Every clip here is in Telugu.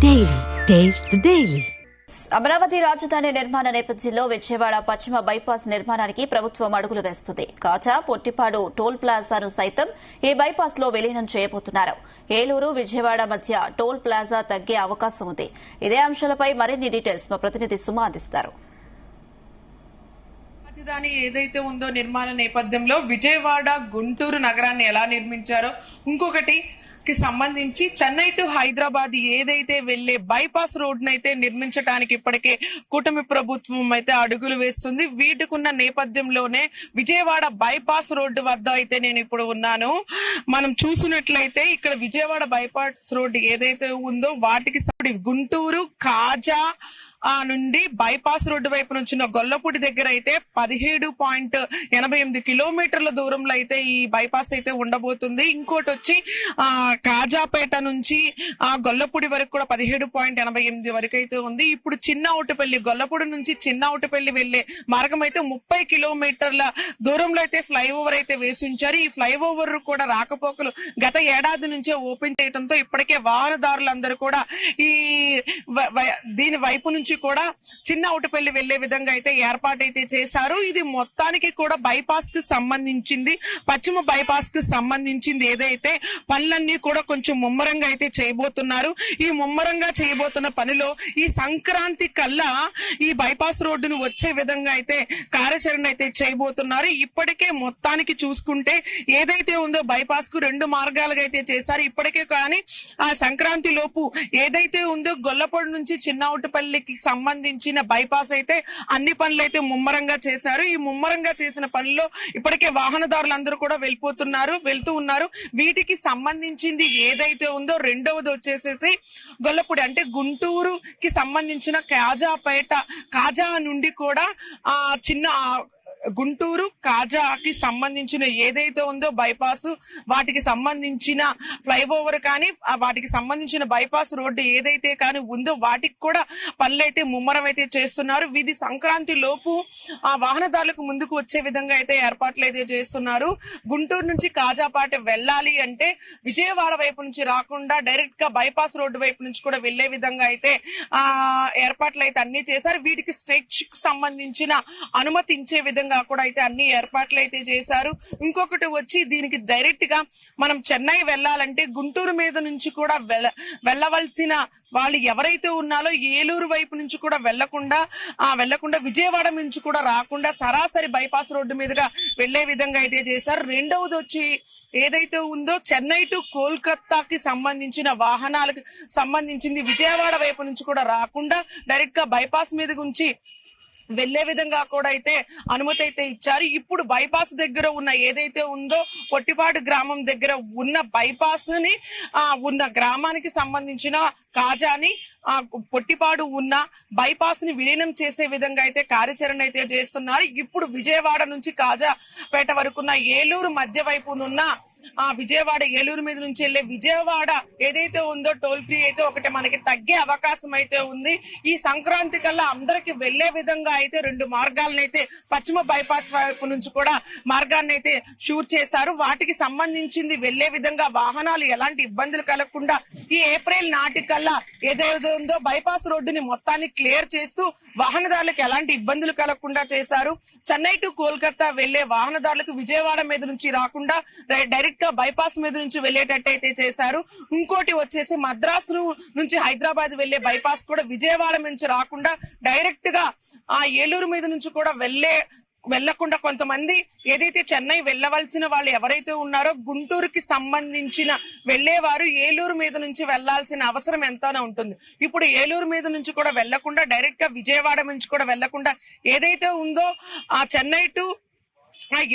Daily. Taste the Daily. Amaravati రాజధాని నిర్మాణ నేపథ్యంలో విజయవాడ పశ్చిమ బైపాస్ నిర్మాణానికి ప్రభుత్వం అడుగులు వేస్తుంది. కాచా, పొట్టిపాడు టోల్ ప్లాజాను సైతం ఈ బైపాస్ లో విలీనం చేయబోతున్నారు. ఏలూరు, విజయవాడ మధ్య టోల్ ప్లాజా తగ్గే అవకాశం ఉంది. ఇదే అంశాలపై మరిన్ని డీటెయిల్స్ మా ప్రతినిధి సుమ అందిస్తారు. రాజధాని ఏదైతే ఉందో నిర్మాణ నేపథ్యంలో విజయవాడ, గుంటూరు నగరాన్ని ఎలా నిర్మించారో, ఇంకొకటి సంబంధించి చెన్నై టు హైదరాబాద్ ఏదైతే వెళ్లే బైపాస్ రోడ్ నైతే నిర్మించడానికి ఇప్పటికే కూటమి ప్రభుత్వం అయితే అడుగులు వేస్తుంది. వీటికున్న నేపథ్యంలోనే విజయవాడ బైపాస్ రోడ్డు వద్ద అయితే నేను ఇప్పుడు ఉన్నాను. మనం చూసినట్లయితే ఇక్కడ విజయవాడ బైపాస్ రోడ్డు ఏదైతే ఉందో వాటికి గుంటూరు, కాజా నుండి బైపాస్ రోడ్డు వైపు నుంచి గొల్లపూడి దగ్గర అయితే 17.88 కిలోమీటర్ల దూరంలో అయితే ఈ బైపాస్ అయితే ఉండబోతుంది. ఇంకోటి వచ్చి కాజాపేట నుంచి గొల్లపూడి వరకు కూడా 17.88 వరకు అయితే ఉంది. ఇప్పుడు చిన్నౌటపల్లి, గొల్లపూడి నుంచి చిన్నౌటపల్లి వెళ్లే మార్గం అయితే 30 కిలోమీటర్ల దూరంలో అయితే ఫ్లైఓవర్ అయితే వేసి ఉంచారు. ఈ ఫ్లైఓవర్ కూడా రాకపోకలు గత ఏడాది నుంచే ఓపెన్ చేయడంతో ఇప్పటికే వాహనదారులందరూ కూడా ఈ దీని వైపు నుంచి కూడా చిన్నౌటపల్లి వెళ్లే విధంగా అయితే ఏర్పాటైతే చేశారు. ఇది మొత్తానికి కూడా బైపాస్ కు సంబంధించింది, పశ్చిమ బైపాస్ కు సంబంధించింది ఏదైతే పనులన్నీ కూడా కొంచెం ముమ్మరంగా అయితే చేయబోతున్నారు. ఈ ముమ్మరంగా చేయబోతున్న పనిలో ఈ సంక్రాంతి కల్లా ఈ బైపాస్ రోడ్డును వచ్చే విధంగా అయితే కార్యాచరణ అయితే చేయబోతున్నారు. ఇప్పటికే మొత్తానికి చూసుకుంటే ఏదైతే ఉందో బైపాస్ కు 2 మార్గాలుగా అయితే చేశారు ఇప్పటికే. కానీ ఆ సంక్రాంతి లోపు ఏదైతే ఉందో గొల్లపూడి నుంచి చిన్నౌటపల్లికి సంబంధించిన బైపాస్ అయితే అన్ని పనులు అయితే ముమ్మరంగా చేశారు. ఈ ముమ్మరంగా చేసిన పనుల్లో ఇప్పటికే వాహనదారులందరూ కూడా వెళ్తూ ఉన్నారు. వీటికి సంబంధించింది ఏదైతే ఉందో రెండవది వచ్చేసేసి గొల్లపూడి అంటే గుంటూరుకి సంబంధించిన కాజా నుండి కూడా గుంటూరు, కాజాకి సంబంధించిన ఏదైతే ఉందో బైపాస్, వాటికి సంబంధించిన ఫ్లైఓవర్ కానీ వాటికి సంబంధించిన బైపాస్ రోడ్డు ఏదైతే కానీ ఉందో వాటికి కూడా పనులైతే ముమ్మరం అయితే చేస్తున్నారు. ఇది సంక్రాంతి లోపు ఆ వాహనదారులకు ముందుకు వచ్చే విధంగా అయితే ఏర్పాట్లు అయితే చేస్తున్నారు. గుంటూరు నుంచి కాజాపాట వెళ్ళాలి అంటే విజయవాడ వైపు నుంచి రాకుండా డైరెక్ట్ గా బైపాస్ రోడ్డు వైపు నుంచి కూడా వెళ్లే విధంగా అయితే ఏర్పాట్లు అయితే అన్ని చేశారు. వీటికి స్ట్రెచ్ కి సంబంధించిన అనుమతించే విధంగా కూడా అయితే అన్ని ఏర్పాట్లు అయితే చేశారు. ఇంకొకటి వచ్చి దీనికి డైరెక్ట్ గా మనం చెన్నై వెళ్ళాలంటే గుంటూరు మీద నుంచి కూడా వెళ్ళవలసిన వాళ్ళు ఎవరైతే ఉన్నారో ఏలూరు వైపు నుంచి కూడా వెళ్లకుండా విజయవాడ నుంచి కూడా రాకుండా సరాసరి బైపాస్ రోడ్డు మీదుగా వెళ్లే విధంగా అయితే చేశారు. రెండవది వచ్చి ఏదైతే ఉందో చెన్నై టు కోల్కతాకి సంబంధించిన వాహనాలకు సంబంధించింది విజయవాడ వైపు నుంచి కూడా రాకుండా డైరెక్ట్ గా బైపాస్ మీద నుంచి వెళ్లే విధంగా కూడా అయితే అనుమతి అయితే ఇచ్చారు. ఇప్పుడు బైపాస్ దగ్గర ఉన్న ఏదైతే ఉందో పొట్టిపాడు గ్రామం దగ్గర ఉన్న బైపాస్ ని ఉన్న గ్రామానికి సంబంధించిన కాజాని పొట్టిపాడు ఉన్న బైపాస్ ని విలీనం చేసే విధంగా అయితే కార్యాచరణ అయితే చేస్తున్నారు. ఇప్పుడు విజయవాడ నుంచి కాజాపేట వరకున్న ఏలూరు మధ్య వైపునున్న విజయవాడ, ఏలూరు మీద నుంచి వెళ్లే విజయవాడ ఏదైతే ఉందో టోల్ ఫ్రీ అయితే ఒకటి మనకి తగ్గే అవకాశం అయితే ఉంది. ఈ సంక్రాంతి కల్లా అందరికి వెళ్లే విధంగా అయితే 2 మార్గాలను అయితే పశ్చిమ బైపాస్ వైపు నుంచి కూడా మార్గాన్ని అయితే షూట్ చేశారు. వాటికి సంబంధించింది వెళ్లే విధంగా వాహనాలు ఎలాంటి ఇబ్బందులు కలగకుండా ఈ ఏప్రిల్ నాటికల్లా ఏదైతే ఉందో బైపాస్ రోడ్డుని మొత్తాన్ని క్లియర్ చేస్తూ వాహనదారులకు ఎలాంటి ఇబ్బందులు కలగకుండా చేశారు. చెన్నై టు కోల్కతా వెళ్లే వాహనదారులకు విజయవాడ మీద నుంచి రాకుండా డైరెక్ట్ గా బైపాస్ మీద నుంచి వెళ్లేటట్టు అయితే చేశారు. ఇంకోటి వచ్చేసి మద్రాసు నుంచి హైదరాబాద్ వెళ్లే బైపాస్ కూడా విజయవాడ నుంచి రాకుండా డైరెక్ట్ గా ఏలూరు మీద నుంచి కూడా వెళ్లకుండా కొంతమంది ఏదైతే చెన్నై వెళ్లవలసిన వాళ్ళు ఎవరైతే ఉన్నారో గుంటూరుకి సంబంధించిన వెళ్లేవారు ఏలూరు మీద నుంచి వెళ్లాల్సిన అవసరం ఎంతోనే ఉంటుంది. ఇప్పుడు ఏలూరు మీద నుంచి కూడా వెళ్లకుండా డైరెక్ట్ గా విజయవాడ నుంచి కూడా వెళ్లకుండా ఏదైతే ఉందో చెన్నై టు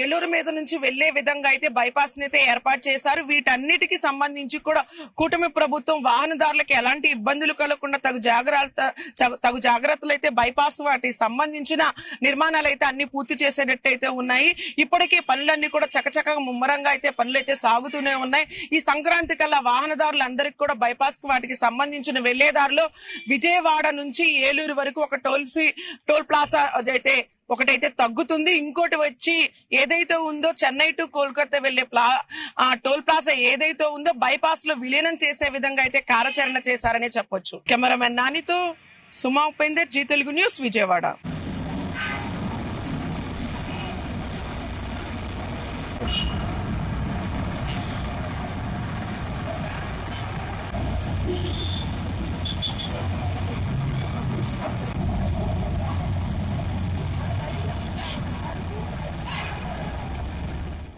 ఏలూరు మీద నుంచి వెళ్లే విధంగా అయితే బైపాస్ అయితే ఏర్పాటు చేశారు. వీటన్నిటికి సంబంధించి కూడా కూటమి ప్రభుత్వం వాహనదారులకు ఎలాంటి ఇబ్బందులు కలగకుండా తగు జాగ్రత్తలు అయితే బైపాస్ వాటికి సంబంధించిన నిర్మాణాలు అయితే అన్ని పూర్తి చేసేటట్టయితే ఉన్నాయి. ఇప్పటికే పనులన్నీ కూడా చకచకగా ముమ్మరంగా అయితే పనులు అయితే సాగుతూనే ఉన్నాయి. ఈ సంక్రాంతి కల్లా వాహనదారులందరికీ కూడా బైపాస్ కు వాటికి సంబంధించిన వెళ్లేదారిలో విజయవాడ నుంచి ఏలూరు వరకు ఒక టోల్ ప్లాజా అయితే ఒకటైతే తగ్గుతుంది, ఇంకోటి వచ్చి ఏదైతే ఉందో చెన్నై టు కోల్కతా వెళ్లే టోల్ ప్లాజా ఏదైతే ఉందో బైపాస్ లో విలీనం చేసే విధంగా అయితే కార్యాచరణ చేశారనే చెప్పొచ్చు. కెమెరామెన్ నానితో సుమా ఉపేందర్, జీ తెలుగు న్యూస్, విజయవాడ.